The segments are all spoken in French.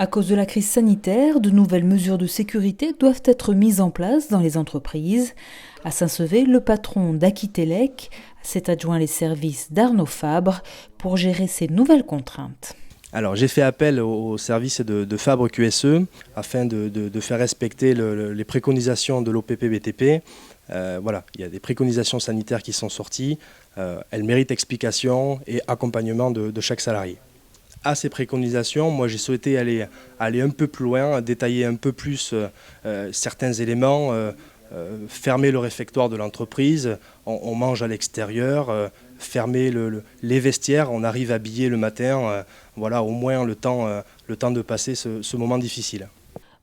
À cause de la crise sanitaire, de nouvelles mesures de sécurité doivent être mises en place dans les entreprises. À Saint-Sevé, le patron d'Aquitelec s'est adjoint les services d'Arnaud Fabre pour gérer ces nouvelles contraintes. Alors j'ai fait appel au service de Fabre QSE afin de faire respecter les préconisations de l'OPP-BTP. Voilà, il y a des préconisations sanitaires qui sont sorties. Elles méritent explication et accompagnement de chaque salarié. À ces préconisations, moi j'ai souhaité aller un peu plus loin, détailler un peu plus certains éléments, fermer le réfectoire de l'entreprise, on mange à l'extérieur, fermer les vestiaires, on arrive habillé le matin, voilà au moins le temps de passer ce moment difficile.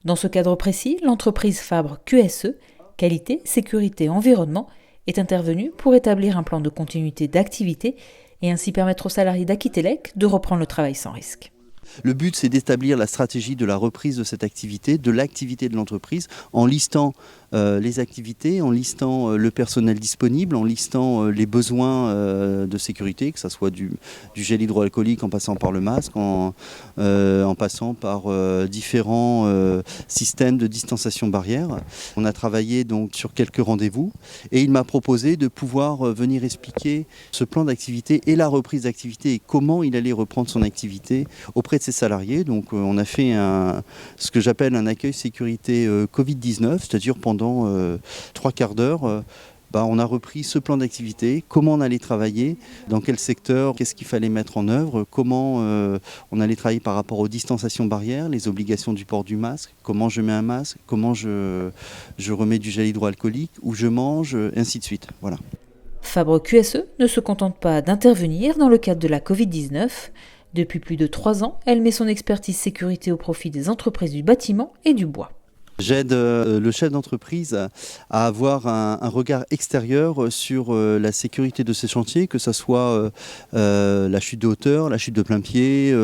Dans ce cadre précis, l'entreprise Fabre QSE, qualité, sécurité, environnement, est intervenue pour établir un plan de continuité d'activité et ainsi permettre aux salariés d'Aquitelec de reprendre le travail sans risque. Le but, c'est d'établir la stratégie de la reprise de cette activité, de l'activité de l'entreprise, en listant les activités, en listant le personnel disponible, en listant les besoins de sécurité, que ce soit du gel hydroalcoolique en passant par le masque, en passant par différents systèmes de distanciation barrière. On a travaillé donc sur quelques rendez-vous et il m'a proposé de pouvoir venir expliquer ce plan d'activité et la reprise d'activité et comment il allait reprendre son activité auprès de ses salariés. Donc on a fait ce que j'appelle un accueil sécurité Covid-19, c'est-à-dire pendant 3/4 d'heure, on a repris ce plan d'activité, comment on allait travailler, dans quel secteur, qu'est-ce qu'il fallait mettre en œuvre, comment on allait travailler par rapport aux distanciations barrières, les obligations du port du masque, comment je mets un masque, comment je remets du gel hydroalcoolique, où je mange, ainsi de suite. Voilà. Fabre QSE ne se contente pas d'intervenir dans le cadre de la Covid-19. Depuis plus de 3 ans, elle met son expertise sécurité au profit des entreprises du bâtiment et du bois. J'aide le chef d'entreprise à avoir un regard extérieur sur la sécurité de ses chantiers, que ce soit la chute de hauteur, la chute de plein pied,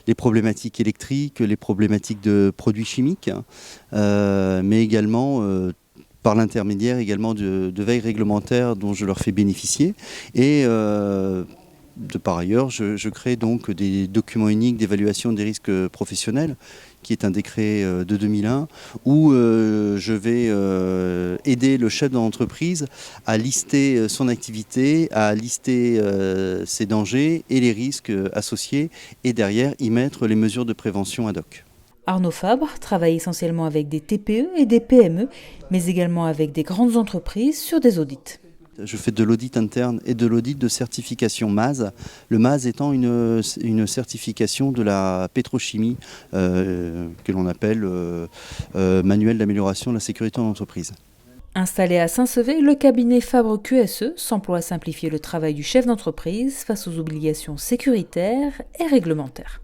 les problématiques électriques, les problématiques de produits chimiques, mais également par l'intermédiaire également de veille réglementaire dont je leur fais bénéficier. Et par ailleurs, je crée donc des documents uniques d'évaluation des risques professionnels, qui est un décret de 2001, où je vais aider le chef d'entreprise à lister son activité, à lister ses dangers et les risques associés, et derrière y mettre les mesures de prévention ad hoc. Arnaud Fabre travaille essentiellement avec des TPE et des PME, mais également avec des grandes entreprises sur des audits. Je fais de l'audit interne et de l'audit de certification MASE. Le MASE étant une certification de la pétrochimie que l'on appelle manuel d'amélioration de la sécurité en entreprise. Installé à Saint-Sevé, le cabinet Fabre QSE s'emploie à simplifier le travail du chef d'entreprise face aux obligations sécuritaires et réglementaires.